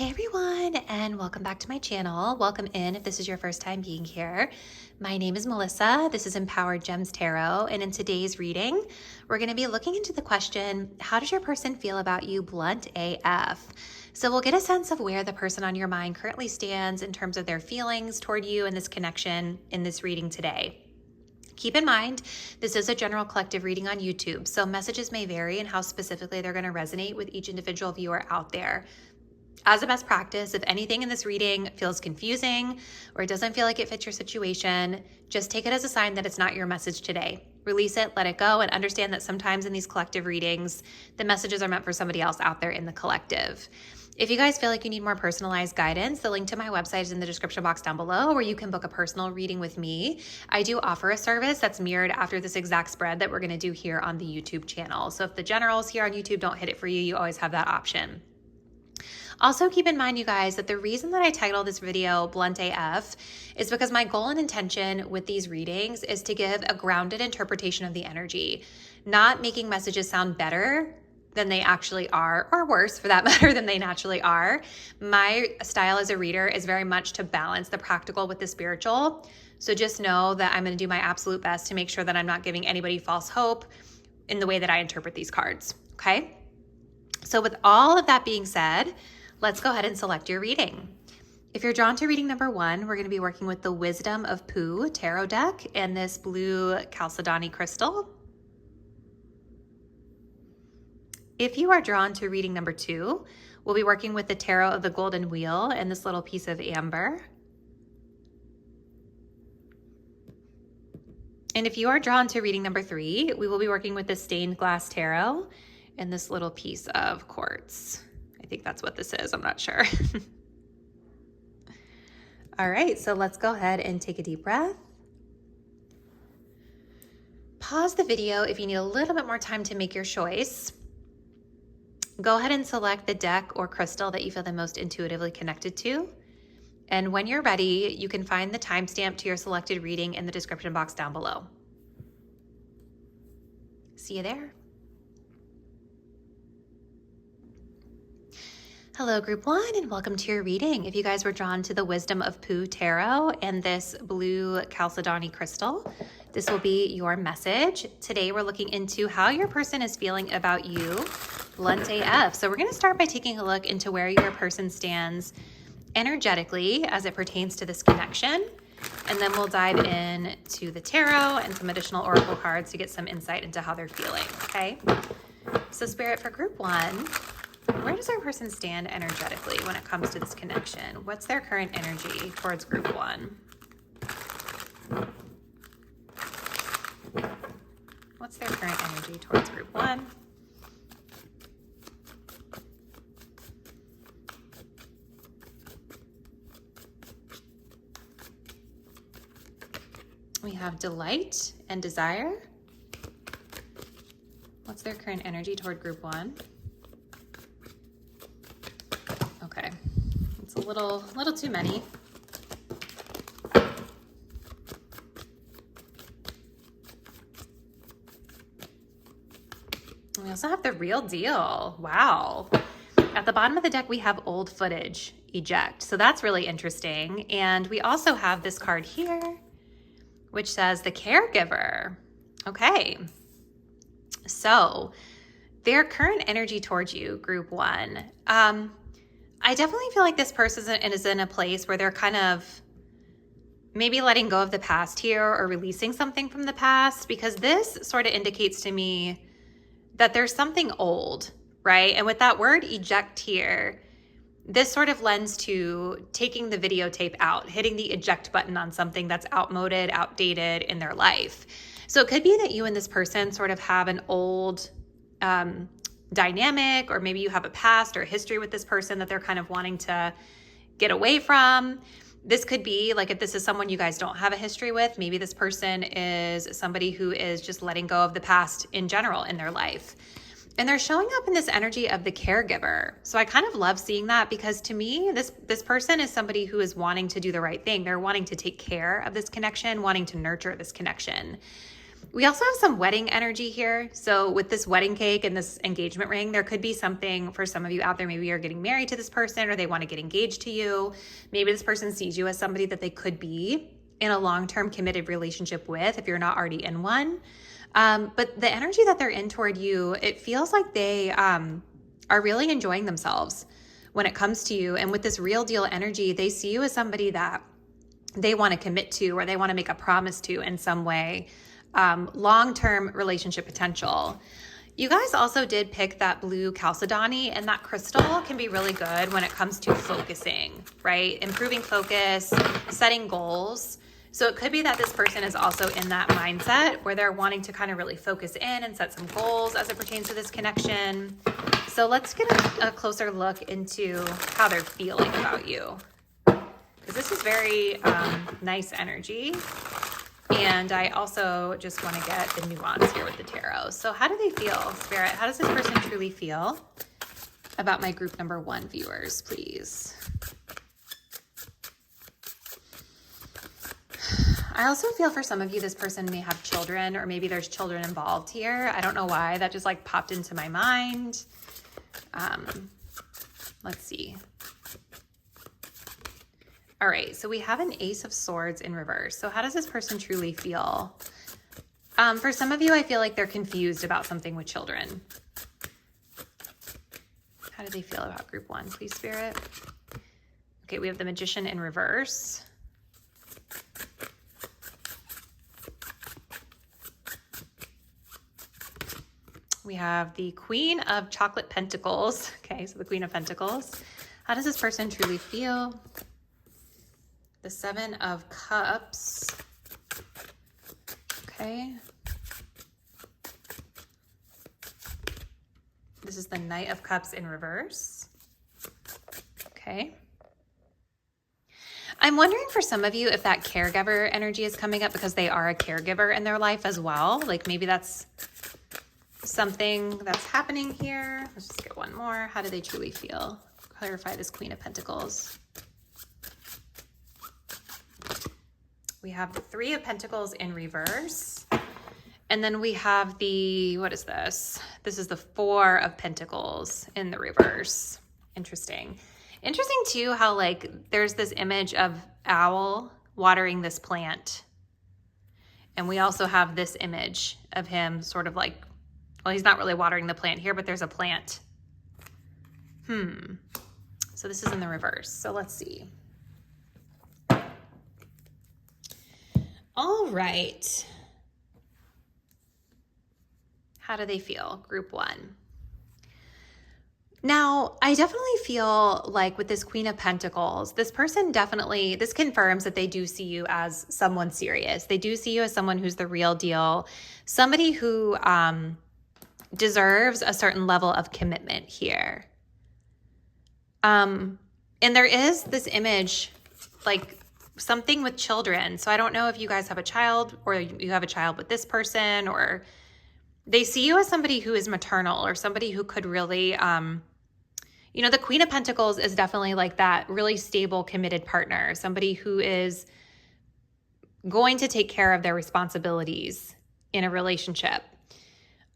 Hey everyone, and welcome back to my channel. Welcome in if this is your first time being here. My name is Melissa. This is Empowered Gems Tarot, and in today's reading, we're going to be looking into the question, how does your person feel about you blunt AF? So we'll get a sense of where the person on your mind currently stands in terms of their feelings toward you and this connection in this reading today. Keep in mind, this is a general collective reading on YouTube, so messages may vary in how specifically they're going to resonate with each individual viewer out there. As a best practice, if anything in this reading feels confusing or it doesn't feel like it fits your situation, just take it as a sign that it's not your message today. Release it, let it go, and understand that sometimes in these collective readings, the messages are meant for somebody else out there in the collective. If you guys feel like you need more personalized guidance, the link to my website is in the description box down below, where you can book a personal reading with me. I do offer a service that's mirrored after this exact spread that we're going to do here on the YouTube channel. So if the generals here on YouTube don't hit it for you, you always have that option. Also keep in mind, you guys, that the reason that I titled this video Blunt AF is because my goal and intention with these readings is to give a grounded interpretation of the energy, not making messages sound better than they actually are, or worse for that matter than they naturally are. My style as a reader is very much to balance the practical with the spiritual. So just know that I'm going to do my absolute best to make sure that I'm not giving anybody false hope in the way that I interpret these cards, okay? So with all of that being said, let's go ahead and select your reading. If you're drawn to reading number 1, we're going to be working with the Wisdom of Pooh tarot deck and this blue Chalcedony crystal. If you are drawn to reading number 2, we'll be working with the Tarot of the Golden Wheel and this little piece of amber. And if you are drawn to reading number 3, we will be working with the Stained Glass Tarot and this little piece of quartz. I think that's what this is. I'm not sure. All right, so let's go ahead and take a deep breath. Pause the video if you need a little bit more time to make your choice. Go ahead and select the deck or crystal that you feel the most intuitively connected to. And when you're ready, you can find the timestamp to your selected reading in the description box down below. See you there. Hello, group 1, and welcome to your reading. If you guys were drawn to the Wisdom of Pooh tarot and this blue Chalcedony crystal, this will be your message. Today, we're looking into how your person is feeling about you, blunt AF. So we're going to start by taking a look into where your person stands energetically as it pertains to this connection. And then we'll dive in to the tarot and some additional oracle cards to get some insight into how they're feeling, okay? So Spirit, for group 1, where does our person stand energetically when it comes to this connection? What's their current energy towards group 1? What's their current energy towards group 1? We have delight and desire. What's their current energy toward group 1? Okay, it's a little too many. And we also have the real deal. Wow. At the bottom of the deck, we have old footage, eject. So that's really interesting. And we also have this card here, which says the caregiver. Okay. So their current energy towards you, group 1. I definitely feel like this person is in a place where they're kind of maybe letting go of the past here or releasing something from the past, because this sort of indicates to me that there's something old, right? And with that word eject here, this sort of lends to taking the videotape out, hitting the eject button on something that's outmoded, outdated in their life. So it could be that you and this person sort of have an old dynamic, or maybe you have a past or a history with this person that they're kind of wanting to get away from. This could be like, if this is someone you guys don't have a history with, maybe this person is somebody who is just letting go of the past in general in their life. And they're showing up in this energy of the caregiver. So I kind of love seeing that, because to me, this person is somebody who is wanting to do the right thing. They're wanting to take care of this connection, wanting to nurture this connection. We also have some wedding energy here. So with this wedding cake and this engagement ring, there could be something for some of you out there. Maybe you're getting married to this person or they want to get engaged to you. Maybe this person sees you as somebody that they could be in a long-term committed relationship with if you're not already in one. But the energy that they're in toward you, it feels like they are really enjoying themselves when it comes to you. And with this real deal energy, they see you as somebody that they want to commit to or they want to make a promise to in some way. Long-term relationship potential. You guys also did pick that blue chalcedony, and that crystal can be really good when it comes to focusing, right? Improving focus, setting goals. So it could be that this person is also in that mindset where they're wanting to kind of really focus in and set some goals as it pertains to this connection. So let's get a closer look into how they're feeling about you, because this is very nice energy. And I also just want to get the nuance here with the tarot. So how do they feel, Spirit? How does this person truly feel about my group number 1 viewers, please? I also feel for some of you, this person may have children, or maybe there's children involved here. I don't know why. That just like popped into my mind. Let's see. All right, so we have an Ace of Swords in reverse. So how does this person truly feel? For some of you, I feel like they're confused about something with children. How do they feel about group 1, please, Spirit? Okay, we have the Magician in reverse. We have the Queen of Chocolate Pentacles. Okay, so the Queen of Pentacles. How does this person truly feel? The 7 of Cups. Okay. This is the Knight of Cups in reverse. Okay. I'm wondering for some of you if that caregiver energy is coming up because they are a caregiver in their life as well. Like maybe that's something that's happening here. Let's just get one more. How do they truly feel? Clarify this Queen of Pentacles. We have the 3 of Pentacles in reverse. And then we have the, what is this? This is the 4 of Pentacles in the reverse. Interesting. Interesting too how like there's this image of owl watering this plant. And we also have this image of him sort of like, well, he's not really watering the plant here, but there's a plant. So this is in the reverse. So let's see. All right. How do they feel? Group 1. Now, I definitely feel like with this Queen of Pentacles, this person definitely, this confirms that they do see you as someone serious. They do see you as someone who's the real deal, somebody who deserves a certain level of commitment here. And there is this image, like something with children. So I don't know if you guys have a child or you have a child with this person, or they see you as somebody who is maternal or somebody who could really, you know, the Queen of Pentacles is definitely like that really stable, committed partner, somebody who is going to take care of their responsibilities in a relationship.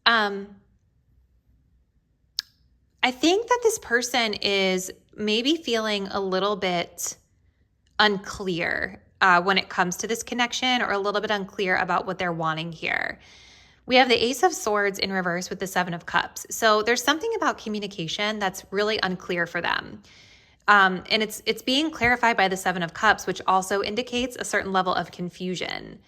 I think that this person is maybe feeling a little bit unclear when it comes to this connection, or a little bit unclear about what they're wanting here. We have the Ace of Swords in reverse with the 7 of Cups. So there's something about communication that's really unclear for them. And it's being clarified by the 7 of Cups, which also indicates a certain level of confusion.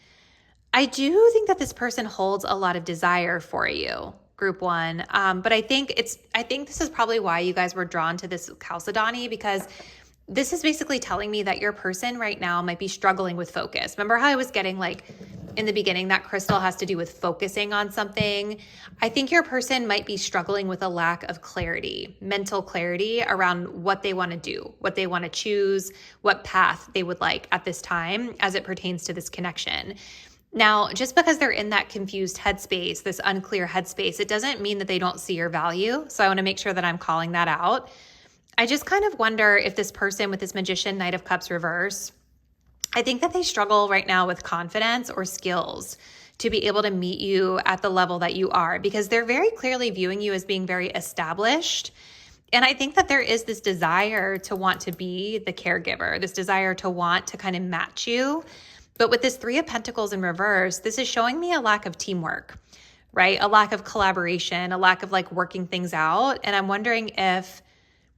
I do think that this person holds a lot of desire for you, Group 1. But I think this is probably why you guys were drawn to this chalcedony, because this is basically telling me that your person right now might be struggling with focus. Remember how I was getting like in the beginning that crystal has to do with focusing on something? I think your person might be struggling with a lack of clarity, mental clarity around what they want to do, what they want to choose, what path they would like at this time as it pertains to this connection. Now, just because they're in that confused headspace, this unclear headspace, it doesn't mean that they don't see your value. So I want to make sure that I'm calling that out. I just kind of wonder if this person with this Magician, Knight of Cups reverse, I think that they struggle right now with confidence or skills to be able to meet you at the level that you are, because they're very clearly viewing you as being very established. And I think that there is this desire to want to be the caregiver, this desire to want to kind of match you. But with this Three of Pentacles in reverse, this is showing me a lack of teamwork, right? A lack of collaboration, a lack of like working things out. And I'm wondering if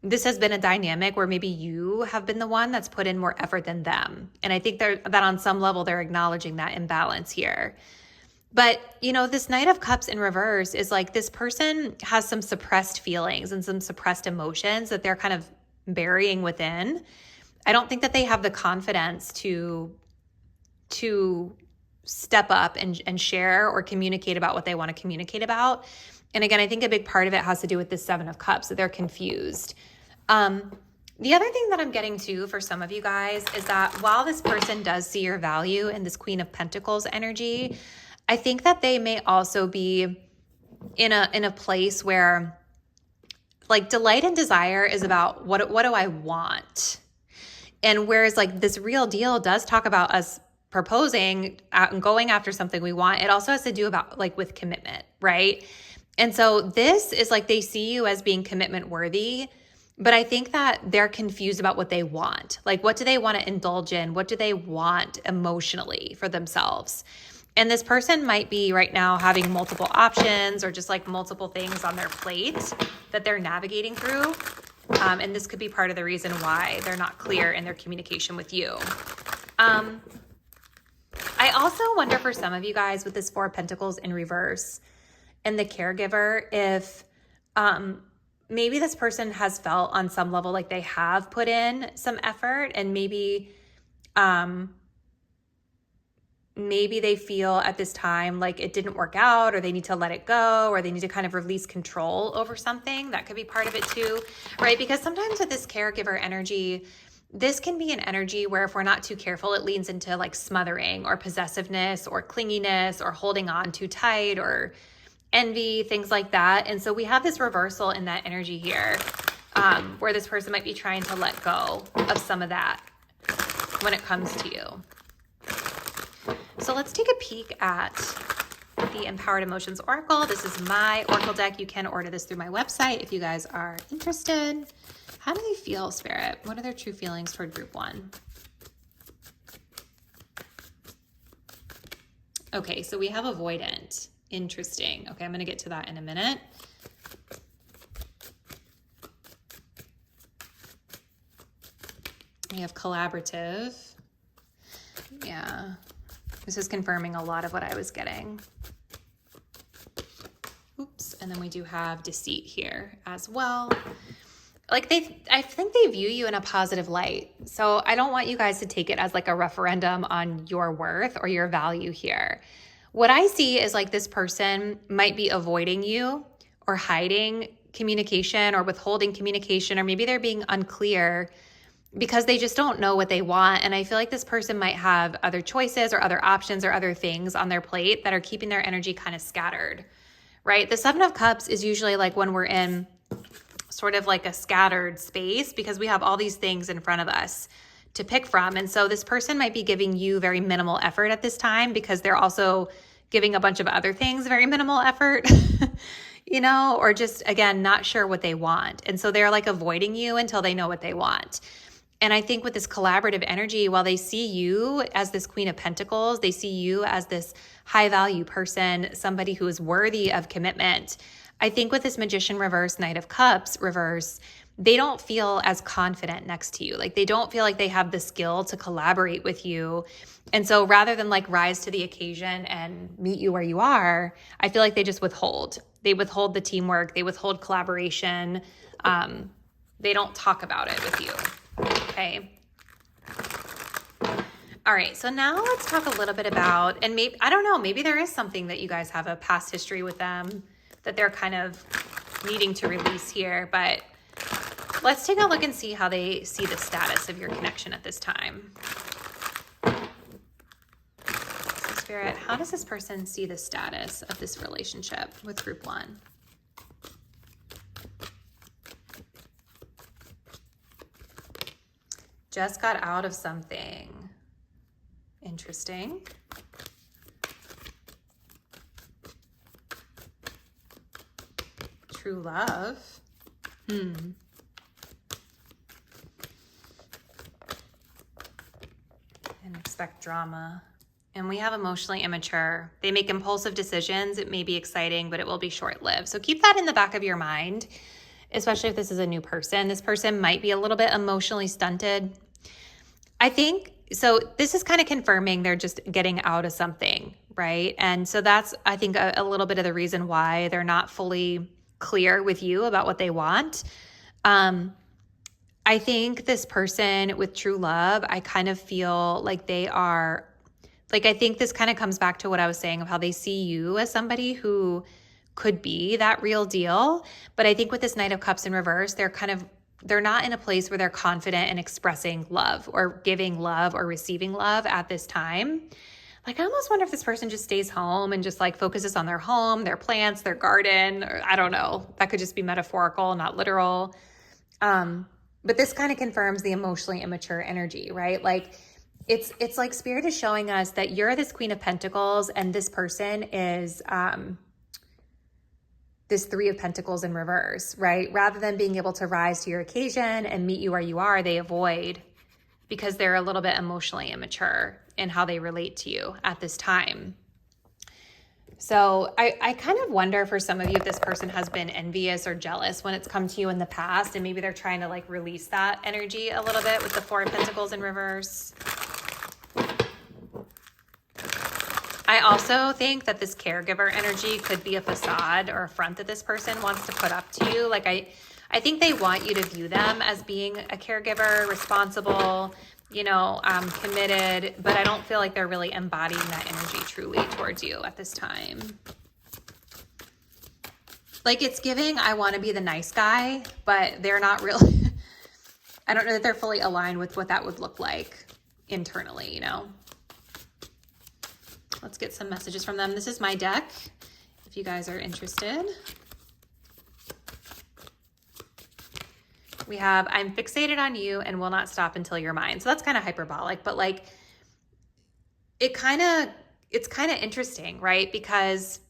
this has been a dynamic where maybe you have been the one that's put in more effort than them. And I think that on some level, they're acknowledging that imbalance here. But, you know, this Knight of Cups in reverse is like this person has some suppressed feelings and some suppressed emotions that they're kind of burying within. I don't think that they have the confidence to step up and share or communicate about what they want to communicate about. And again, I think a big part of it has to do with this Seven of Cups, that they're confused. The other thing that I'm getting to for some of you guys is that while this person does see your value in this Queen of Pentacles energy, I think that they may also be in a place where like delight and desire is about what do I want? And whereas like this Real Deal does talk about us proposing and going after something we want, it also has to do about like with commitment, right? And so this is like they see you as being commitment worthy, but I think that they're confused about what they want. Like what do they want to indulge in? What do they want emotionally for themselves? And this person might be right now having multiple options or just like multiple things on their plate that they're navigating through. And this could be part of the reason why they're not clear in their communication with you. I also wonder for some of you guys with this Four of Pentacles in reverse and the caregiver, if maybe this person has felt on some level like they have put in some effort, and maybe they feel at this time like it didn't work out, or they need to let it go, or they need to kind of release control over something. That could be part of it too, right? Because sometimes with this caregiver energy, this can be an energy where if we're not too careful, it leans into like smothering or possessiveness or clinginess or holding on too tight or envy, things like that. And so we have this reversal in that energy here, where this person might be trying to let go of some of that when it comes to you. So let's take a peek at the Empowered Emotions Oracle. This is my Oracle deck. You can order this through my website if you guys are interested. How do they feel, Spirit? What are their true feelings toward Group 1? Okay, so we have Avoidant. Interesting. Okay, I'm going to get to that in a minute. We have Collaborative. Yeah. This is confirming a lot of what I was getting. Oops. And then we do have Deceit here as well. Like I think they view you in a positive light. So I don't want you guys to take it as like a referendum on your worth or your value here. What I see is like this person might be avoiding you or hiding communication or withholding communication, or maybe they're being unclear because they just don't know what they want. And I feel like this person might have other choices or other options or other things on their plate that are keeping their energy kind of scattered, right? The Seven of Cups is usually like when we're in sort of like a scattered space because we have all these things in front of us to pick from. And so this person might be giving you very minimal effort at this time because they're also giving a bunch of other things very minimal effort, you know, or just, again, not sure what they want. And so they're like avoiding you until they know what they want. And I think with this collaborative energy, while they see you as this Queen of Pentacles, they see you as this high value person, somebody who is worthy of commitment. I think with this Magician reverse, Knight of Cups reverse, they don't feel as confident next to you. Like they don't feel like they have the skill to collaborate with you. And so rather than like rise to the occasion and meet you where you are, I feel like they just withhold. They withhold the teamwork. They withhold collaboration. They don't talk about it with you. Okay. All right. So now let's talk a little bit about, and maybe, I don't know, maybe there is something that you guys have a past history with them that they're kind of needing to release here, but let's take a look and see how they see the status of your connection at this time. So Spirit, how does this person see the status of this relationship with Group 1? Just got out of something. Interesting. true love. And expect drama. And we have emotionally immature. They make impulsive decisions. It may be exciting, but it will be short-lived. So keep that in the back of your mind, especially if this is a new person. This person might be a little bit emotionally stunted. I think, so this is kind of confirming they're just getting out of something, right? And so that's, I think, a little bit of the reason why they're not fully clear with you about what they want. I think this person with true love, I kind of feel like they are, like, I think this kind of comes back to what I was saying of how they see you as somebody who could be that real deal. But I think with this Knight of Cups in reverse, they're not in a place where they're confident in expressing love or giving love or receiving love at this time. Like, I almost wonder if this person just stays home and just like focuses on their home, their plants, their garden, or I don't know. That could just be metaphorical, not literal. But this kind of confirms the emotionally immature energy, right? Like, it's like Spirit is showing us that you're this Queen of Pentacles and this person is this Three of Pentacles in reverse, right? Rather than being able to rise to your occasion and meet you where you are, they avoid because they're a little bit emotionally immature in how they relate to you at this time. So I kind of wonder for some of you if this person has been envious or jealous when it's come to you in the past, and maybe they're trying to like release that energy a little bit with the Four of Pentacles in reverse. I also think that this caregiver energy could be a facade or a front that this person wants to put up to you. Like I think they want you to view them as being a caregiver, responsible, committed, but I don't feel like they're really embodying that energy truly towards you at this time. Like, it's giving, I want to be the nice guy, but they're not really, I don't know that they're fully aligned with what that would look like internally, Let's get some messages from them. This is my deck, if you guys are interested. We have, I'm fixated on you and will not stop until you're mine. So that's kind of hyperbolic, but like, it's kind of interesting, right? Because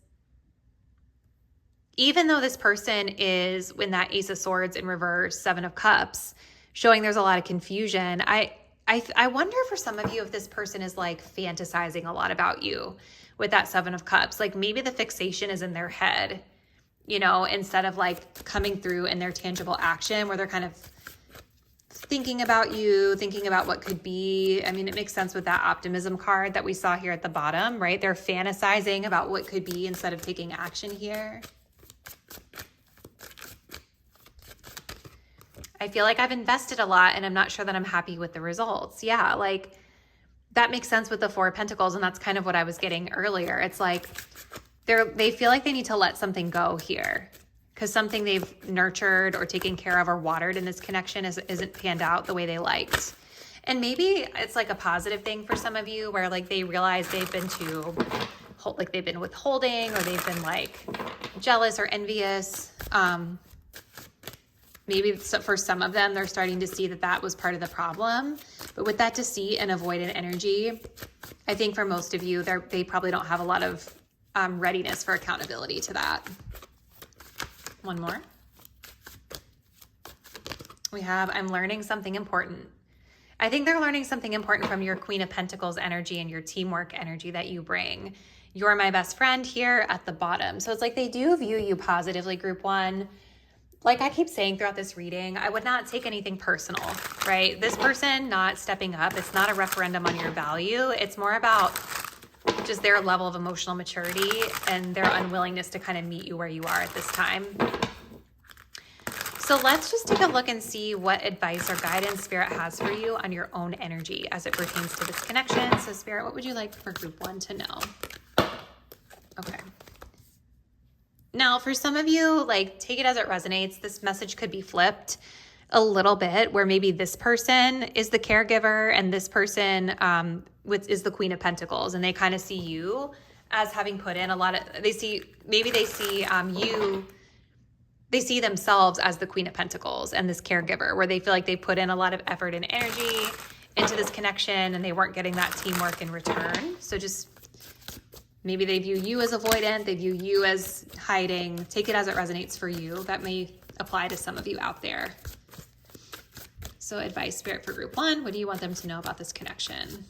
even though this person is in that Ace of Swords in reverse, Seven of Cups, showing there's a lot of confusion, I wonder for some of you if this person is like fantasizing a lot about you with that Seven of Cups. Like maybe the fixation is in their head, instead of like coming through in their tangible action where they're kind of thinking about you, thinking about what could be. I mean, it makes sense with that optimism card that we saw here at the bottom, right? They're fantasizing about what could be instead of taking action here. I feel like I've invested a lot and I'm not sure that I'm happy with the results. Yeah, like that makes sense with the Four of Pentacles, and that's kind of what I was getting earlier. It's like they feel like they need to let something go here because something they've nurtured or taken care of or watered in this connection isn't panned out the way they liked. And maybe it's like a positive thing for some of you where like they realize they've been they've been withholding or they've been like jealous or envious. Maybe for some of them, they're starting to see that was part of the problem. But with that deceit and avoidant energy, I think for most of you, they probably don't have a lot of readiness for accountability to that. One more. We have, I'm learning something important. I think they're learning something important from your Queen of Pentacles energy and your teamwork energy that you bring. You're my best friend here at the bottom. So it's like they do view you positively, group one. Like I keep saying throughout this reading, I would not take anything personal, right? This person not stepping up, it's not a referendum on your value. It's more about just their level of emotional maturity and their unwillingness to kind of meet you where you are at this time. So let's just take a look and see what advice or guidance Spirit has for you on your own energy as it pertains to this connection. So Spirit, what would you like for group one to know? Okay. Now, for some of you, like take it as it resonates. This message could be flipped a little bit where maybe this person is the caregiver and this person is the Queen of Pentacles, and they kind of see you as having put in a lot of, they see themselves as the Queen of Pentacles and this caregiver where they feel like they put in a lot of effort and energy into this connection and they weren't getting that teamwork in return. So just Maybe they view you as avoidant, they view you as hiding. Take it as it resonates for you. That may apply to some of you out there. So advice, Spirit, for group 1. What do you want them to know about this connection?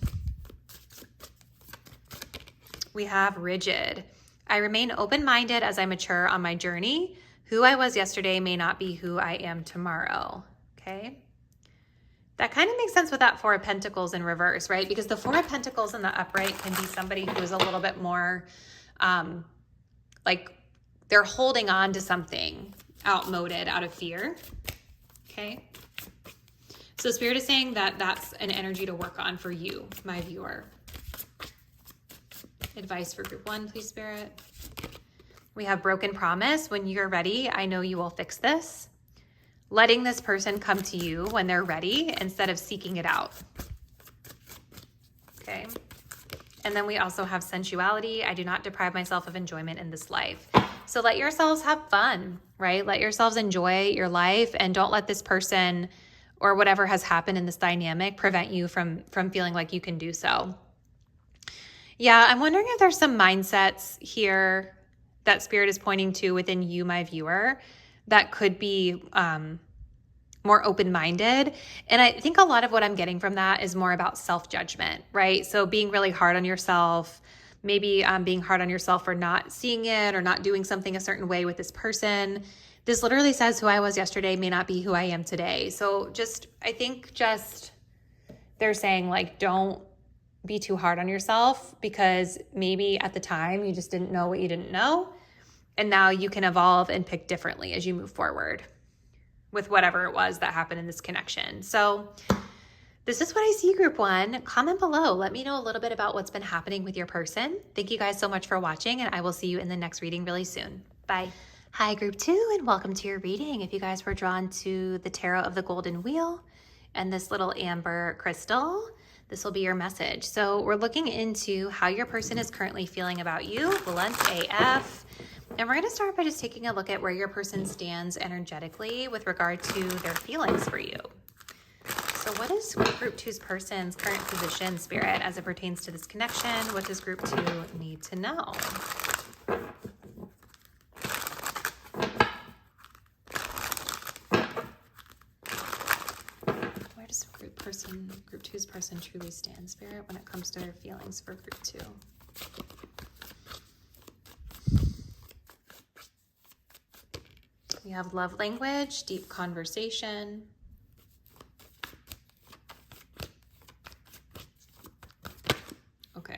We have rigid. I remain open-minded as I mature on my journey. Who I was yesterday may not be who I am tomorrow. Okay. That kind of makes sense with that Four of Pentacles in reverse, right? Because the Four of Pentacles in the upright can be somebody who is a little bit more like they're holding on to something outmoded out of fear. Okay. So Spirit is saying that that's an energy to work on for you, my viewer. Advice for group 1, please, Spirit. We have broken promise. When you're ready, I know you will fix this. Letting this person come to you when they're ready instead of seeking it out. Okay. And then we also have sensuality. I do not deprive myself of enjoyment in this life. So let yourselves have fun, right? Let yourselves enjoy your life and don't let this person or whatever has happened in this dynamic prevent you from feeling like you can do so. Yeah, I'm wondering if there's some mindsets here that Spirit is pointing to within you, my viewer, that could be more open-minded. And I think a lot of what I'm getting from that is more about self-judgment, right? So being really hard on yourself, maybe being hard on yourself for not seeing it or not doing something a certain way with this person. This literally says who I was yesterday may not be who I am today. So I think they're saying like, don't be too hard on yourself because maybe at the time you just didn't know what you didn't know. And now you can evolve and pick differently as you move forward with whatever it was that happened in this connection. So this is what I see, group 1. Comment below. Let me know a little bit about what's been happening with your person. Thank you guys so much for watching, and I will see you in the next reading really soon. Bye. Hi, group 2, and welcome to your reading. If you guys were drawn to the Tarot of the Golden Wheel and this little amber crystal, this will be your message. So we're looking into how your person is currently feeling about you, blunt AF. And we're going to start by just taking a look at where your person stands energetically with regard to their feelings for you. So what is group 2's person's current position, Spirit, as it pertains to this connection? What does group 2 need to know? Where does group 2's person truly stand, Spirit, when it comes to their feelings for group 2? We have love language, deep conversation. Okay.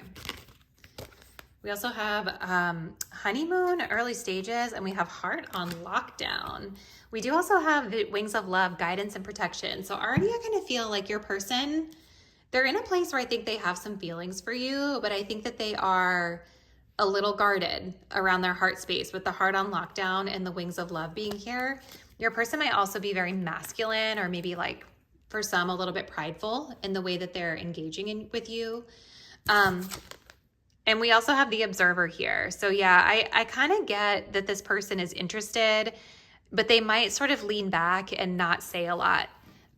We also have honeymoon, early stages, and we have heart on lockdown. We do also have the wings of love, guidance, and protection. So already I kind of feel like your person, they're in a place where I think they have some feelings for you, but I think that they are a little guarded around their heart space with the heart on lockdown and the wings of love being here. Your person might also be very masculine, or maybe like for some a little bit prideful in the way that they're engaging with you. And we also have the observer here. So yeah, I kind of get that this person is interested, but they might sort of lean back and not say a lot,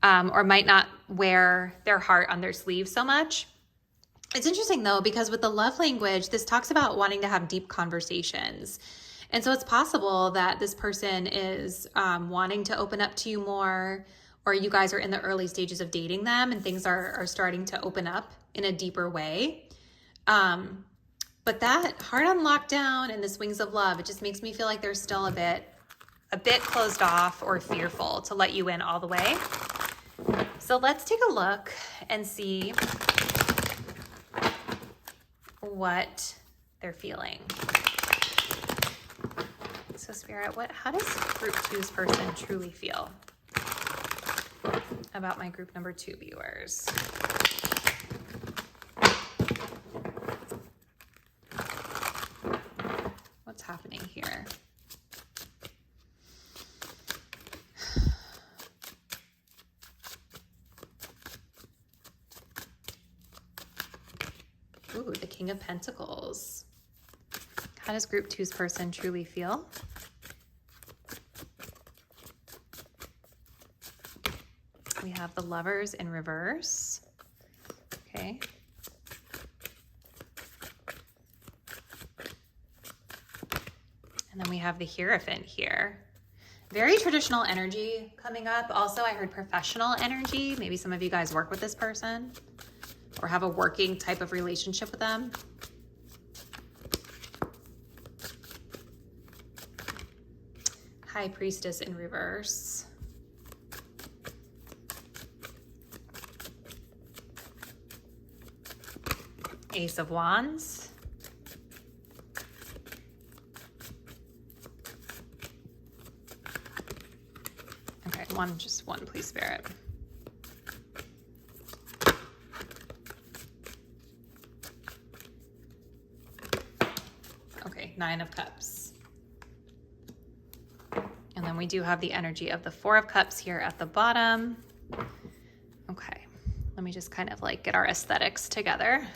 or might not wear their heart on their sleeve so much. It's interesting though, because with the love language, this talks about wanting to have deep conversations. And so it's possible that this person is wanting to open up to you more, or you guys are in the early stages of dating them and things are starting to open up in a deeper way. But that heart on lockdown and this wings of love, it just makes me feel like they're still a bit closed off or fearful to let you in all the way. So let's take a look and see what they're feeling. So Spirit, how does group 2's person truly feel about my group number 2 viewers? What's happening here? Ooh, the King of Pentacles. How does group 2's person truly feel? We have the Lovers in reverse. Okay. And then we have the Hierophant here. Very traditional energy coming up. Also, I heard professional energy. Maybe some of you guys work with this person or have a working type of relationship with them. High Priestess in reverse. Ace of Wands. Okay, just one, please, Spirit. Okay, Nine of Cups. And then we do have the energy of the Four of Cups here at the bottom. Okay, let me just kind of like get our aesthetics together.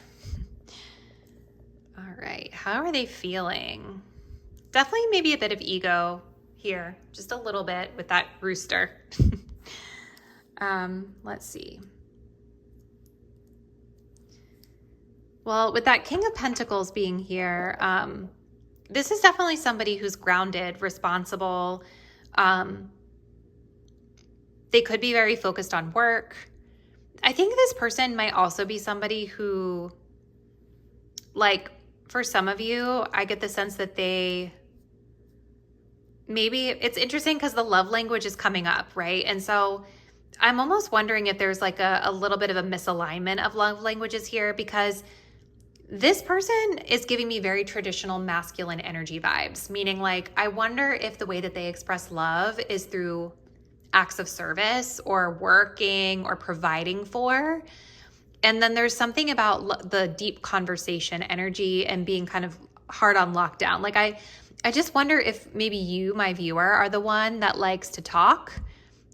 All right, how are they feeling? Definitely maybe a bit of ego here, just a little bit with that rooster. Let's see. Well, with that King of Pentacles being here, this is definitely somebody who's grounded, responsible. They could be very focused on work. I think this person might also be somebody who, like, for some of you, I get the sense that maybe it's interesting because the love language is coming up, right? And so I'm almost wondering if there's like a little bit of a misalignment of love languages here, because this person is giving me very traditional masculine energy vibes, meaning like, I wonder if the way that they express love is through acts of service or working or providing for. And then there's something about the deep conversation energy and being kind of hard on lockdown. Like I just wonder if maybe you, my viewer, are the one that likes to talk,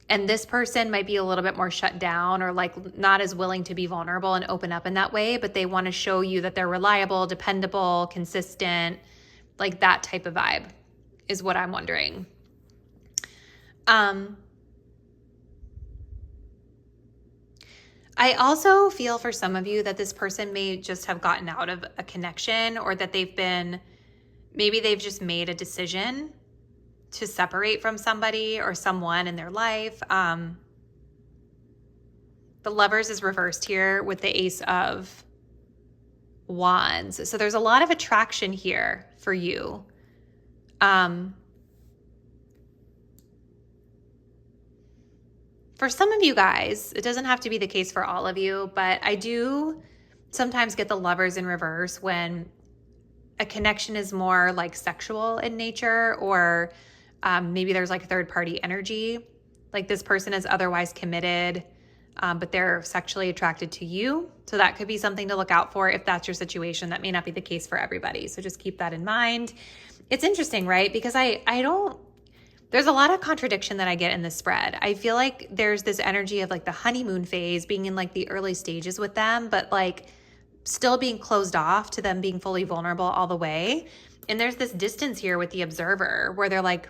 and this person might be a little bit more shut down or like not as willing to be vulnerable and open up in that way, but they want to show you that they're reliable, dependable, consistent, like that type of vibe is what I'm wondering. I also feel for some of you that this person may just have gotten out of a connection, or that maybe they've just made a decision to separate from somebody or someone in their life. The Lovers is reversed here with the Ace of Wands. So there's a lot of attraction here for you. For some of you guys, it doesn't have to be the case for all of you, but I do sometimes get the Lovers in reverse when a connection is more like sexual in nature, or maybe there's like third party energy. Like this person is otherwise committed, but they're sexually attracted to you. So that could be something to look out for if that's your situation. That may not be the case for everybody. So just keep that in mind. It's interesting, right? Because there's a lot of contradiction that I get in this spread. I feel like there's this energy of like the honeymoon phase, being in like the early stages with them, but like still being closed off to them being fully vulnerable all the way. And there's this distance here with the Observer where they're like,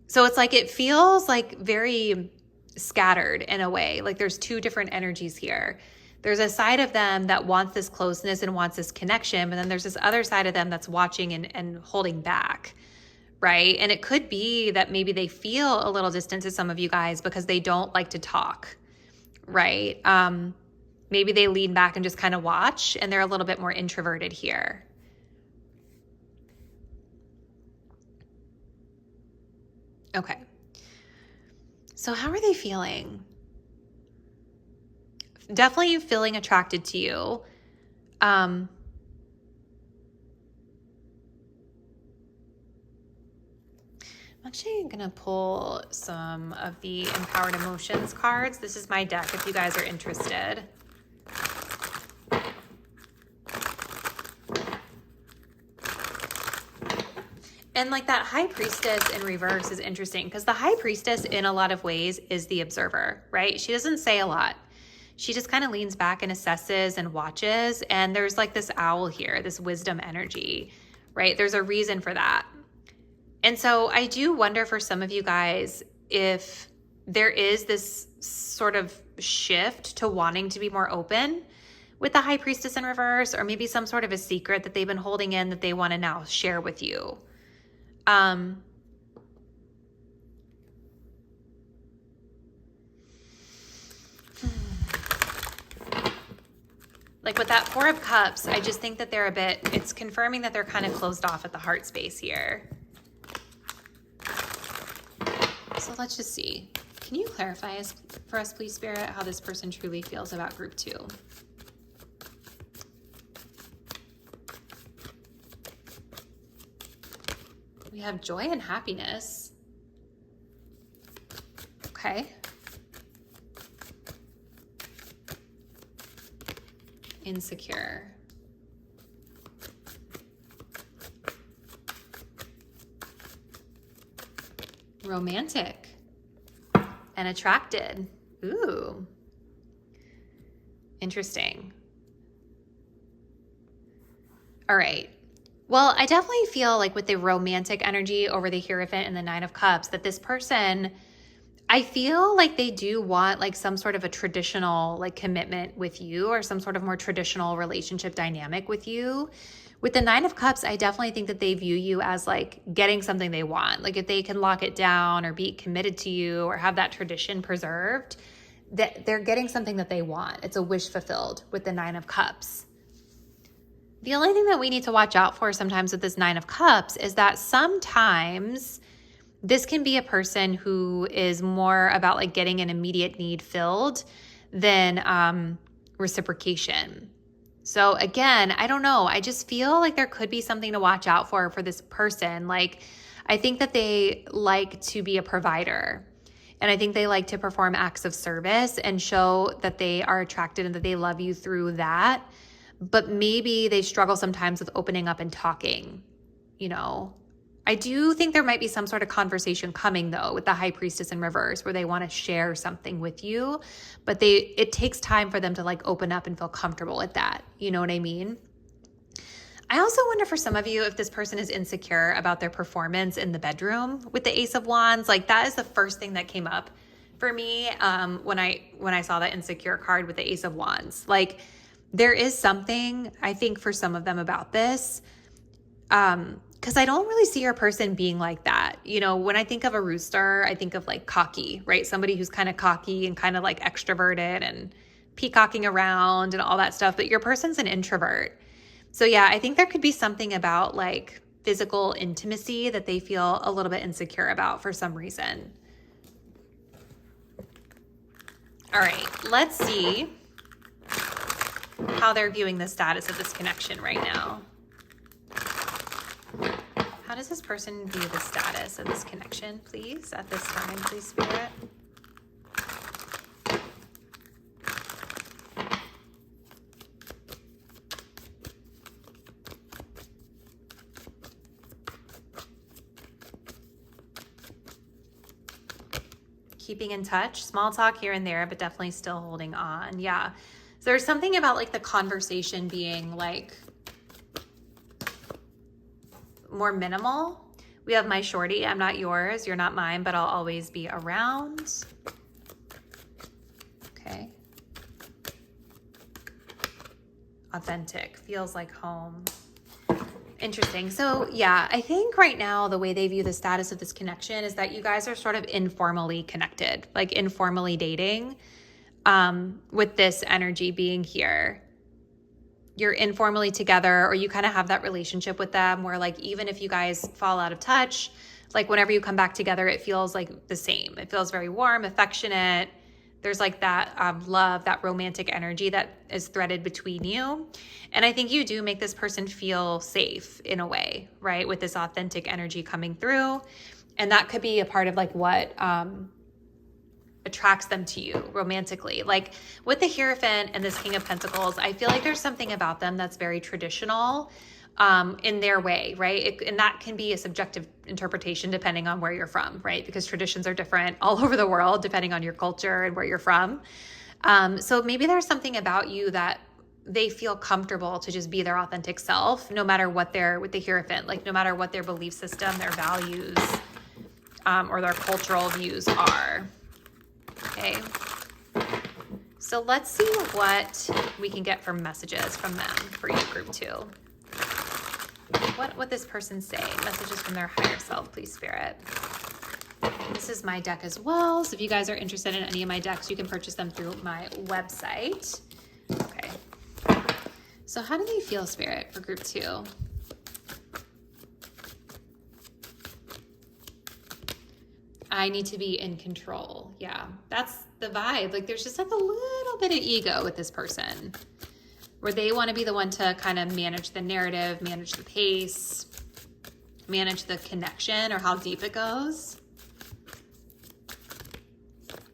so it's like, it feels like very scattered in a way. Like there's two different energies here. There's a side of them that wants this closeness and wants this connection, but then there's this other side of them that's watching and holding back. Right? And it could be that maybe they feel a little distant to some of you guys because they don't like to talk, right? Maybe they lean back and just kind of watch, and they're a little bit more introverted here. Okay. So how are they feeling? Definitely feeling attracted to you. I'm actually going to pull some of the Empowered Emotions cards. This is my deck if you guys are interested. And like that High Priestess in reverse is interesting because the High Priestess in a lot of ways is the observer, right? She doesn't say a lot. She just kind of leans back and assesses and watches. And there's like this owl here, this wisdom energy, right? There's a reason for that. And so I do wonder for some of you guys if there is this sort of shift to wanting to be more open with the High Priestess in reverse, or maybe some sort of a secret that they've been holding in that they want to now share with you. Like with that Four of Cups, I just think that they're it's confirming that they're kind of closed off at the heart space here. So let's just see. Can you clarify for us, please, Spirit, how this person truly feels about group 2? We have joy and happiness. Okay. Insecure. Romantic. And attracted. Ooh. Interesting. All right. Well, I definitely feel like with the romantic energy over the Hierophant and the Nine of Cups, that this person, I feel like they do want like some sort of a traditional like commitment with you, or some sort of more traditional relationship dynamic with you. With the Nine of Cups, I definitely think that they view you as like getting something they want. Like if they can lock it down or be committed to you or have that tradition preserved, that they're getting something that they want. It's a wish fulfilled with the Nine of Cups. The only thing that we need to watch out for sometimes with this Nine of Cups is that sometimes this can be a person who is more about like getting an immediate need filled than reciprocation. So again, I don't know. I just feel like there could be something to watch out for this person. Like, I think that they like to be a provider, and I think they like to perform acts of service and show that they are attracted and that they love you through that. But maybe they struggle sometimes with opening up and talking, you know. I do think there might be some sort of conversation coming though with the High Priestess in reverse, where they want to share something with you, but it takes time for them to like open up and feel comfortable at that. You know what I mean? I also wonder for some of you if this person is insecure about their performance in the bedroom with the Ace of Wands. Like that is the first thing that came up for me when I saw that insecure card with the Ace of Wands. Like there is something, I think, for some of them about this. Because I don't really see your person being like that. You know, when I think of a rooster, I think of like cocky, right? Somebody who's kind of cocky and kind of like extroverted and peacocking around and all that stuff. But your person's an introvert. So yeah, I think there could be something about like physical intimacy that they feel a little bit insecure about for some reason. All right, let's see how they're viewing the status of this connection right now. How does this person view the status of this connection, please, at this time, please, Spirit? Keeping in touch, small talk here and there, but definitely still holding on. Yeah. So there's something about like the conversation being like more minimal. We have my shorty. I'm not yours. You're not mine, but I'll always be around. Okay. Authentic. Feels like home. Interesting. So yeah, I think right now the way they view the status of this connection is that you guys are sort of informally connected, like informally dating, with this energy being here. You're informally together, or you kind of have that relationship with them where like, even if you guys fall out of touch, like whenever you come back together, it feels like the same. It feels very warm, affectionate. There's like that love, that romantic energy that is threaded between you. And I think you do make this person feel safe in a way, right? With this authentic energy coming through. And that could be a part of like what attracts them to you romantically. Like with the Hierophant and this King of Pentacles, I feel like there's something about them that's very traditional in their way, right? And that can be a subjective interpretation depending on where you're from, right? Because traditions are different all over the world depending on your culture and where you're from. So maybe there's something about you that they feel comfortable to just be their authentic self, no matter what they're with the Hierophant, like no matter what their belief system, their values, or their cultural views are. Okay. So let's see what we can get for messages from them for you, group 2. what would this person say? Messages from their higher self, please, Spirit. This is my deck as well. So if you guys are interested in any of my decks, you can purchase them through my website. Okay. So how do they feel, Spirit, for group 2? I need to be in control. Yeah, that's the vibe. Like there's just like a little bit of ego with this person where they want to be the one to kind of manage the narrative, manage the pace, manage the connection or how deep it goes.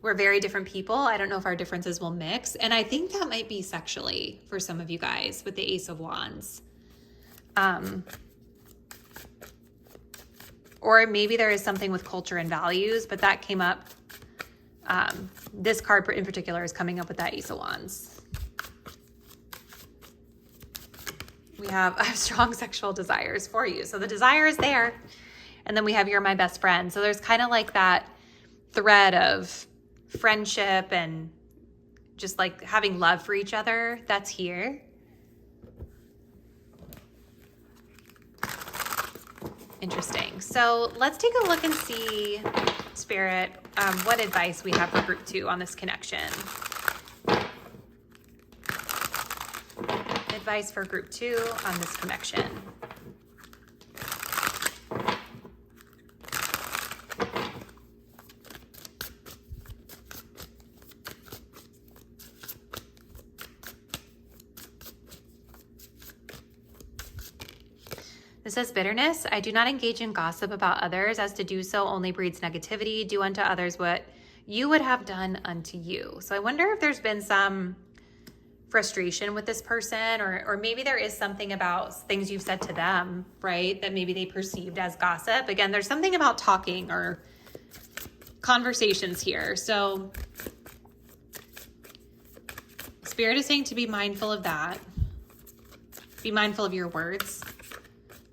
We're very different people. I don't know if our differences will mix. And I think that might be sexually for some of you guys with the Ace of Wands. Or maybe there is something with culture and values, but that came up. This card in particular is coming up with that Ace of Wands. We have, I have strong sexual desires for you. So the desire is there. And then we have you're my best friend. So there's kind of like that thread of friendship and just like having love for each other that's here. Interesting. So let's take a look and see, Spirit, what advice we have for group 2 on this connection. Advice for group 2 on this connection. This says bitterness. I do not engage in gossip about others, as to do so only breeds negativity. Do unto others what you would have done unto you. So I wonder if there's been some frustration with this person, or maybe there is something about things you've said to them, right? That maybe they perceived as gossip. Again, there's something about talking or conversations here. So Spirit is saying to be mindful of that. Be mindful of your words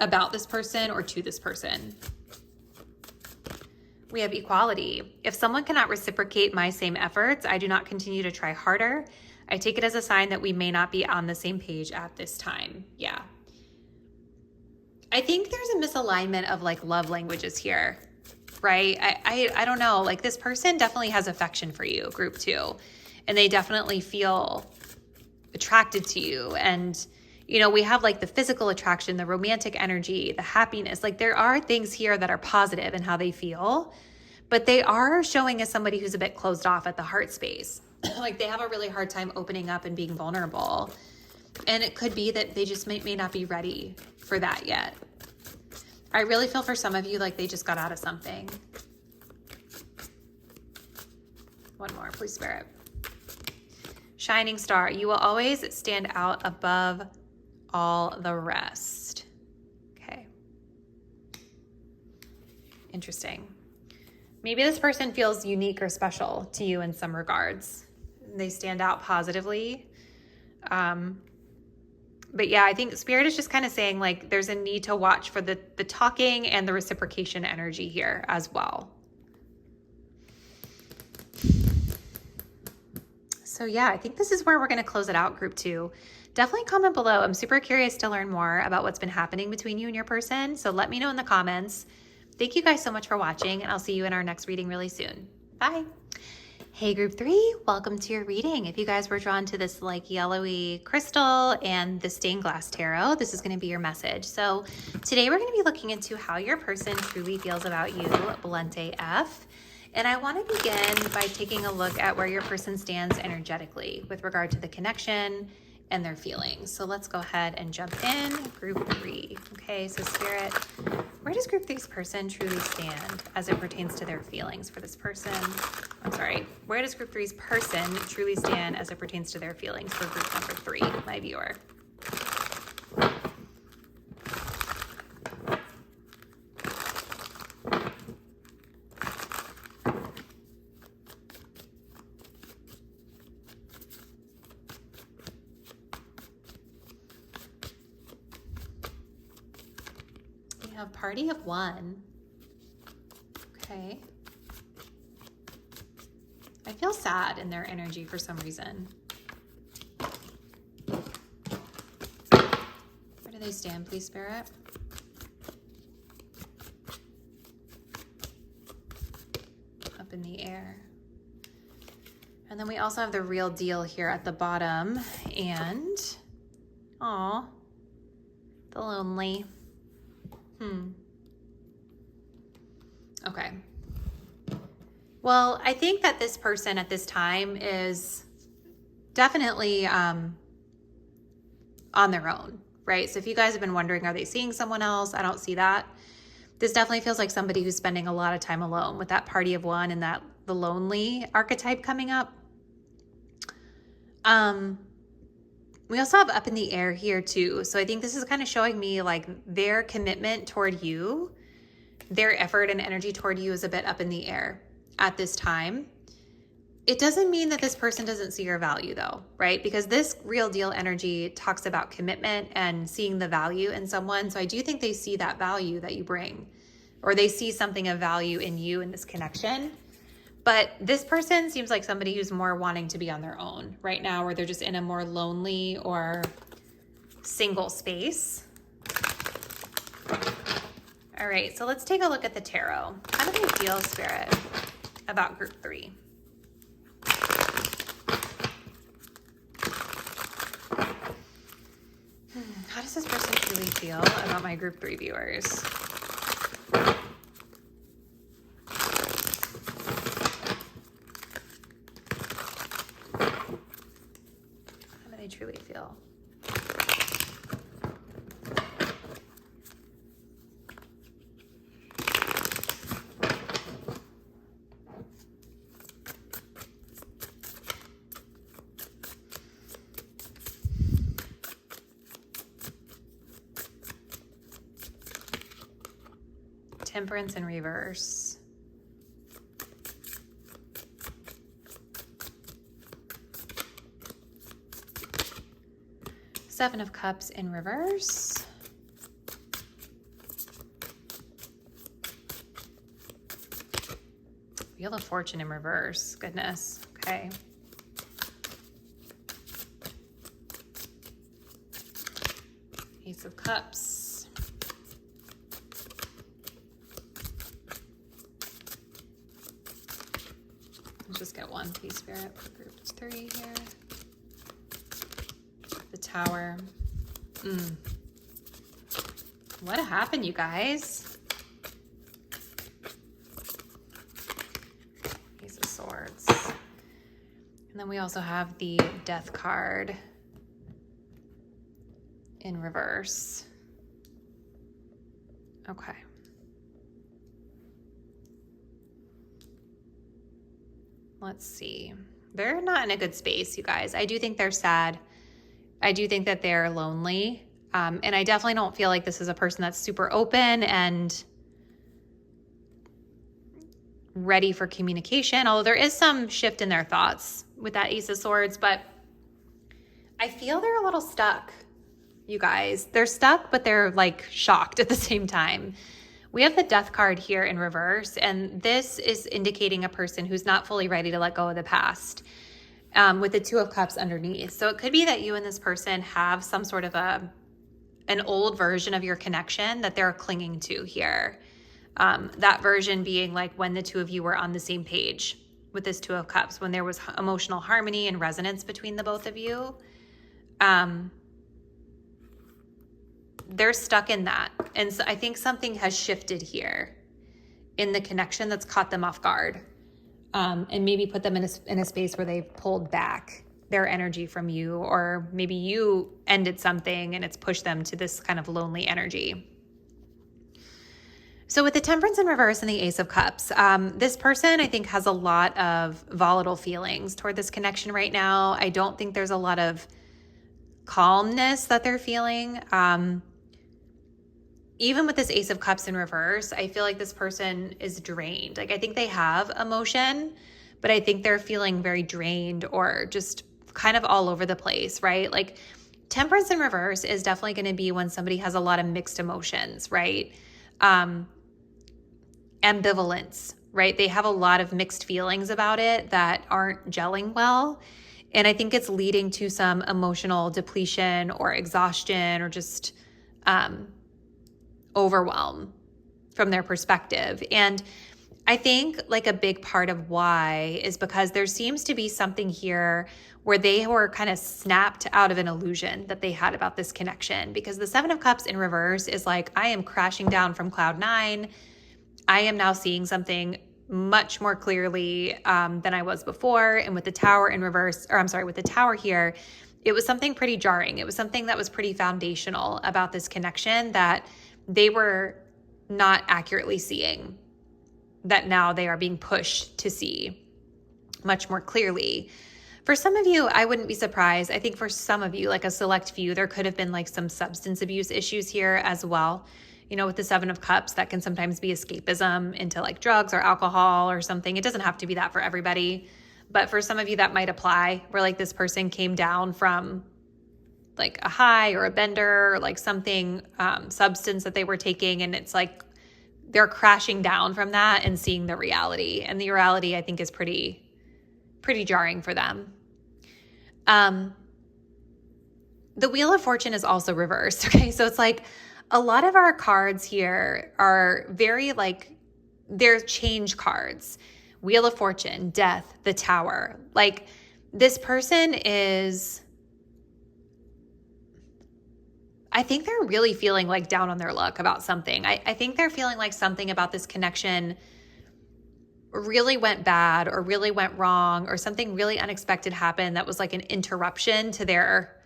about this person or to this person. We have equality. If someone cannot reciprocate my same efforts, I do not continue to try harder. I take it as a sign that we may not be on the same page at this time. Yeah. I think there's a misalignment of like love languages here, right? I don't know. Like this person definitely has affection for you, group 2, and they definitely feel attracted to you. And you know, we have like the physical attraction, the romantic energy, the happiness. Like there are things here that are positive in how they feel, but they are showing as somebody who's a bit closed off at the heart space. Like they have a really hard time opening up and being vulnerable. And it could be that they just may not be ready for that yet. I really feel for some of you like they just got out of something. One more, please, Spirit. Shining star, you will always stand out above all the rest. Okay. Interesting. Maybe this person feels unique or special to you in some regards. They stand out positively. But yeah, I think Spirit is just kind of saying like there's a need to watch for the talking and the reciprocation energy here as well. So yeah, I think this is where we're going to close it out, group 2. Definitely comment below. I'm super curious to learn more about what's been happening between you and your person. So let me know in the comments. Thank you guys so much for watching, and I'll see you in our next reading really soon. Bye. Hey, group 3, welcome to your reading. If you guys were drawn to this like yellowy crystal and the stained glass tarot, this is going to be your message. So today we're going to be looking into how your person truly feels about you, blunt AF. And I want to begin by taking a look at where your person stands energetically with regard to the connection and their feelings. So let's go ahead and jump in. Group 3. Okay, so Spirit, where does group 3's person truly stand as it pertains to their feelings for this person? I'm sorry, where does group 3's person truly stand as it pertains to their feelings for group number 3, my viewer? Party of 1. Okay. I feel sad in their energy for some reason. Where do they stand, please, Spirit? up in the air. And then we also have the real deal here at the bottom, and, aw, the lonely. Okay. Well, I think that this person at this time is definitely on their own, right? So if you guys have been wondering, are they seeing someone else? I don't see that. This definitely feels like somebody who's spending a lot of time alone, with that party of one and that the lonely archetype coming up. We also have up in the air here too. So I think this is kind of showing me like their commitment toward you, their effort and energy toward you is a bit up in the air at this time. It doesn't mean that this person doesn't see your value though, right? Because this real deal energy talks about commitment and seeing the value in someone. So I do think they see that value that you bring, or they see something of value in you in this connection. But this person seems like somebody who's more wanting to be on their own right now, or they're just in a more lonely or single space. All right, so let's take a look at the tarot. How do they feel, Spirit, about group 3? How does this person truly feel about my group 3 viewers? Truly feel. Temperance in reverse. Seven of Cups in reverse. Wheel of Fortune in reverse. Goodness. Okay. Ace of Cups. Let's just get one, please, Spirit, for group 3 here. The Tower. What happened, you guys? Ace of Swords. And then we also have the Death card in reverse. Okay. Let's see. They're not in a good space, you guys. I do think they're sad. I do think that they're lonely. And I definitely don't feel like this is a person that's super open and ready for communication, although there is some shift in their thoughts with that Ace of Swords, but I feel they're a little stuck, you guys. They're stuck, but they're like shocked at the same time. We have the Death card here in reverse, and this is indicating a person who's not fully ready to let go of the past. With the Two of Cups underneath. So it could be that you and this person have some sort of an old version of your connection that they're clinging to here. That version being like when the two of you were on the same page with this Two of Cups, when there was emotional harmony and resonance between the both of you. They're stuck in that. And so I think something has shifted here in the connection that's caught them off guard. And maybe put them in a space where they've pulled back their energy from you, or maybe you ended something and it's pushed them to this kind of lonely energy. So with the Temperance in reverse and the Ace of Cups, this person I think has a lot of volatile feelings toward this connection right now. I don't think there's a lot of calmness that they're feeling. Even with this Ace of Cups in reverse, I feel like this person is drained. Like I think they have emotion, but I think they're feeling very drained or just kind of all over the place, right? Like Temperance in reverse is definitely going to be when somebody has a lot of mixed emotions, right? Ambivalence, right? They have a lot of mixed feelings about it that aren't gelling well. And I think it's leading to some emotional depletion or exhaustion or just overwhelm from their perspective. And I think like a big part of why is because there seems to be something here where they were kind of snapped out of an illusion that they had about this connection, because the Seven of Cups in reverse is like, I am crashing down from cloud nine. I am now seeing something much more clearly than I was before. And with the Tower in reverse, or I'm sorry, with the Tower here, it was something pretty jarring. It was something that was pretty foundational about this connection that they were not accurately seeing, that now they are being pushed to see much more clearly. For some of you, I wouldn't be surprised. I think for some of you, like a select few, there could have been like some substance abuse issues here as well. You know, with the Seven of Cups, that can sometimes be escapism into like drugs or alcohol or something. It doesn't have to be that for everybody. But for some of you, that might apply, where like this person came down from like a high or a bender or like something, substance that they were taking. And it's like they're crashing down from that and seeing the reality. And the reality, I think, is pretty jarring for them. The Wheel of Fortune is also reversed. Okay. So it's like a lot of our cards here are very like, they're change cards. Wheel of Fortune, Death, the Tower. Like this person is, I think they're really feeling like down on their luck about something. I think they're feeling like something about this connection really went bad or really went wrong, or something really unexpected happened that was like an interruption to their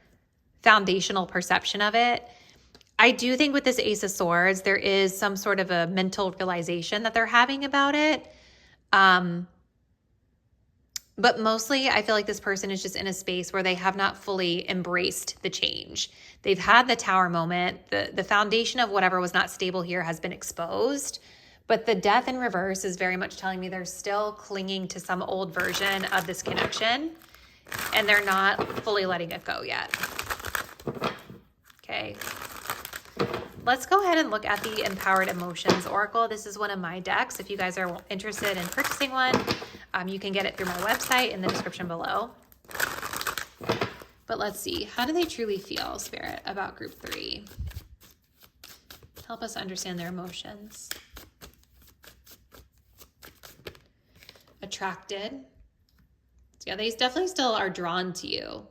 foundational perception of it. I do think with this Ace of Swords, there is some sort of a mental realization that they're having about it. But mostly I feel like this person is just in a space where they have not fully embraced the change. They've had the Tower moment. The foundation of whatever was not stable here has been exposed. But the Death in reverse is very much telling me they're still clinging to some old version of this connection, and they're not fully letting it go yet. Okay. Let's go ahead and look at the Empowered Emotions Oracle. This is one of my decks. If you guys are interested in purchasing one, you can get it through my website in the description below. But let's see. How do they truly feel, Spirit, about group 3? Help us understand their emotions. Attracted. Yeah, they definitely still are drawn to you.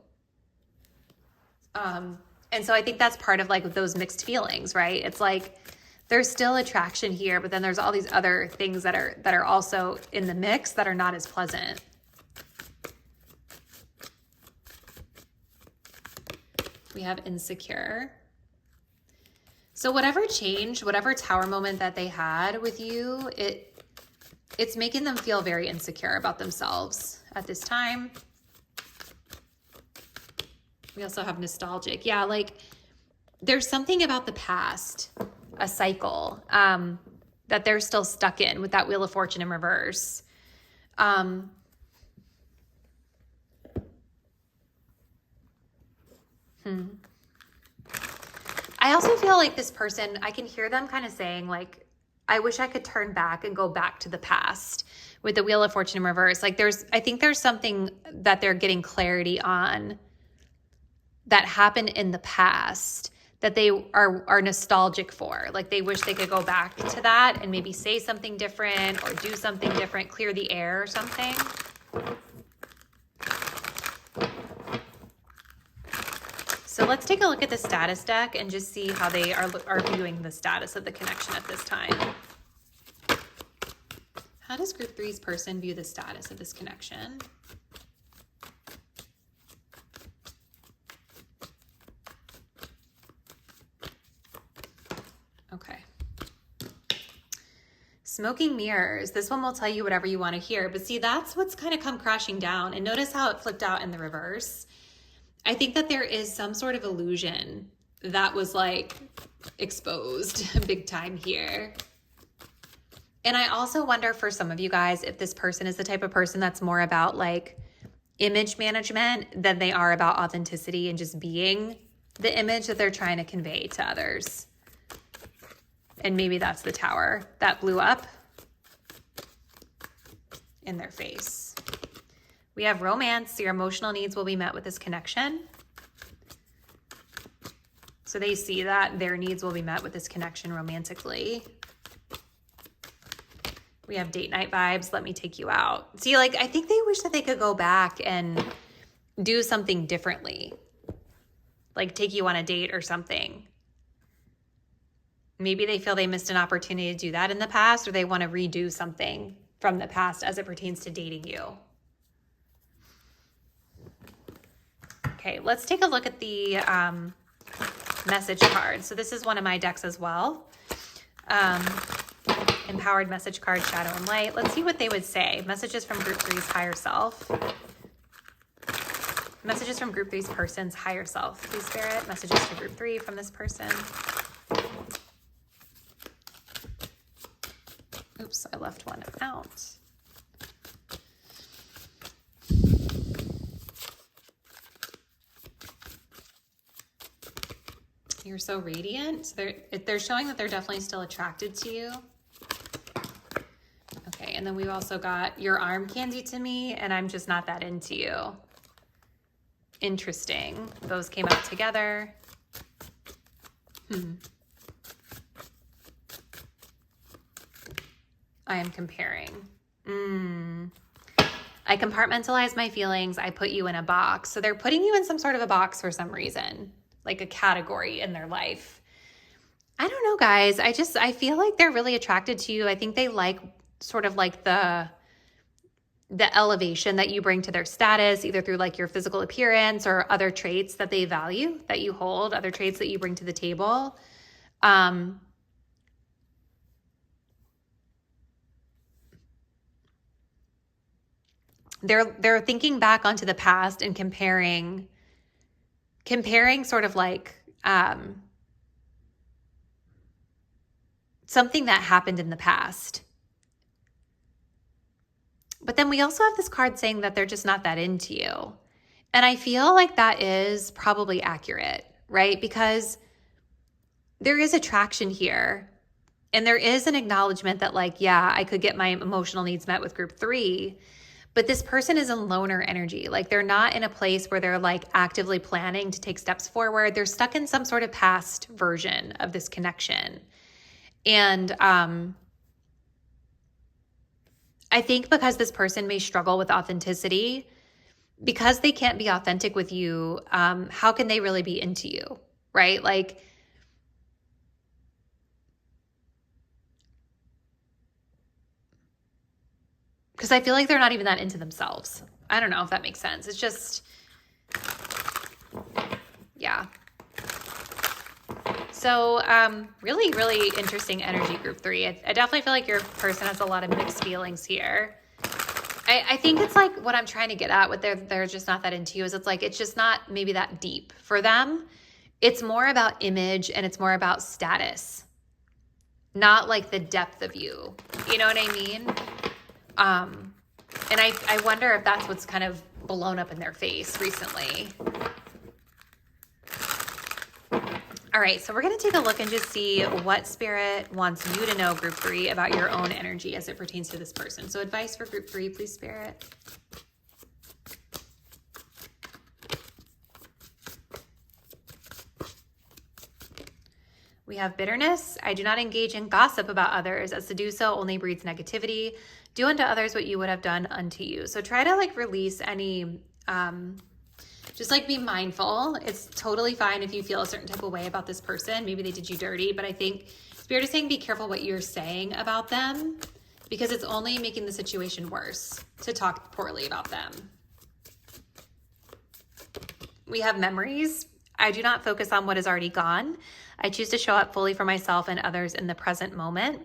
And so I think that's part of like those mixed feelings, right? It's like there's still attraction here, but then there's all these other things that are also in the mix that are not as pleasant. We have insecure. So whatever change, whatever Tower moment that they had with you, it's making them feel very insecure about themselves at this time. We also have nostalgic. Yeah, like there's something about the past, a cycle, that they're still stuck in with that Wheel of Fortune in reverse. I also feel like this person, I can hear them kind of saying like, I wish I could turn back and go back to the past with the Wheel of Fortune in reverse. Like I think there's something that they're getting clarity on that happened in the past that they are nostalgic for. Like they wish they could go back to that and maybe say something different or do something different, clear the air or something. So let's take a look at the status deck and just see how they are viewing the status of the connection at this time. How does group 3's person view the status of this connection? Okay. Smoking mirrors. This one will tell you whatever you want to hear. But see, that's what's kind of come crashing down. And notice how it flipped out in the reverse. I think that there is some sort of illusion that was like exposed big time here. And I also wonder for some of you guys if this person is the type of person that's more about like image management than they are about authenticity and just being the image that they're trying to convey to others. And maybe that's the Tower that blew up in their face. We have romance. Your emotional needs will be met with this connection. So they see that their needs will be met with this connection romantically. We have date night vibes. Let me take you out. See, like, I think they wish that they could go back and do something differently. Like take you on a date or something. Maybe they feel they missed an opportunity to do that in the past, or they want to redo something from the past as it pertains to dating you. Okay, let's take a look at the message card. So this is one of my decks as well. Empowered message card, shadow and light. Let's see what they would say. Messages from group 3's higher self. Messages from group 3's person's higher self. Please, Spirit. Messages to group 3 from this person. Oops, I left one out. You're so radiant. So they're showing that they're definitely still attracted to you. Okay, and then we've also got your arm candy to me, and I'm just not that into you. Interesting. Those came out together. I am comparing. I compartmentalize my feelings. I put you in a box. So they're putting you in some sort of a box for some reason, like a category in their life. I don't know, guys. I feel like they're really attracted to you. I think they like sort of like the elevation that you bring to their status, either through like your physical appearance or other traits that they value, that you hold, other traits that you bring to the table. They're thinking back onto the past and comparing sort of like something that happened in the past. But then we also have this card saying that they're just not that into you. And I feel like that is probably accurate, right? Because there is attraction here. And there is an acknowledgement that like, yeah, I could get my emotional needs met with group 3. But this person is in loner energy. Like they're not in a place where they're like actively planning to take steps forward. They're stuck in some sort of past version of this connection. And I think because this person may struggle with authenticity, because they can't be authentic with you, how can they really be into you, right? Like, because I feel like they're not even that into themselves. I don't know if that makes sense. It's just, yeah. So really, really interesting energy, group 3. I definitely feel like your person has a lot of mixed feelings here. I think it's like what I'm trying to get at with they're just not that into you is it's like, it's just not maybe that deep for them. It's more about image and it's more about status, not like the depth of you. You know what I mean? And I wonder if that's what's kind of blown up in their face recently. All right, so we're going to take a look and just see what Spirit wants you to know, group 3, about your own energy as it pertains to this person. So advice for group 3, please, Spirit. We have bitterness. I do not engage in gossip about others, as to do so only breeds negativity. Do unto others what you would have done unto you. So try to like release any, just like be mindful. It's totally fine if you feel a certain type of way about this person. Maybe they did you dirty, but I think Spirit is saying be careful what you're saying about them because it's only making the situation worse to talk poorly about them. We have memories. I do not focus on what is already gone. I choose to show up fully for myself and others in the present moment.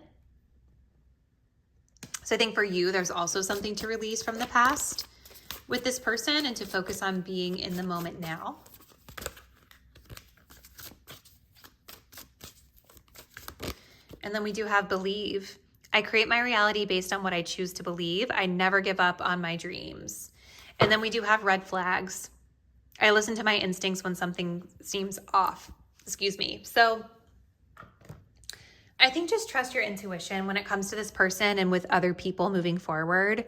So I think for you, there's also something to release from the past with this person and to focus on being in the moment now. And then we do have believe. I create my reality based on what I choose to believe. I never give up on my dreams. And then we do have red flags. I listen to my instincts when something seems off. Excuse me. So I think just trust your intuition when it comes to this person and with other people moving forward.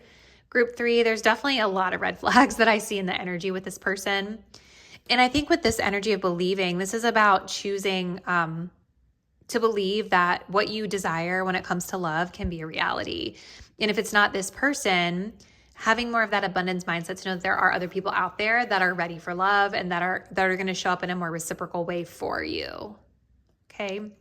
Group 3, there's definitely a lot of red flags that I see in the energy with this person. And I think with this energy of believing, this is about choosing to believe that what you desire when it comes to love can be a reality. And if it's not this person, having more of that abundance mindset to know that there are other people out there that are ready for love and that are going to show up in a more reciprocal way for you. Okay.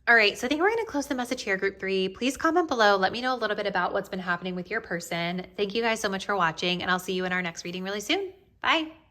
All right, so I think we're going to close the message here, group 3. Please comment below. Let me know a little bit about what's been happening with your person. Thank you guys so much for watching, and I'll see you in our next reading really soon. Bye.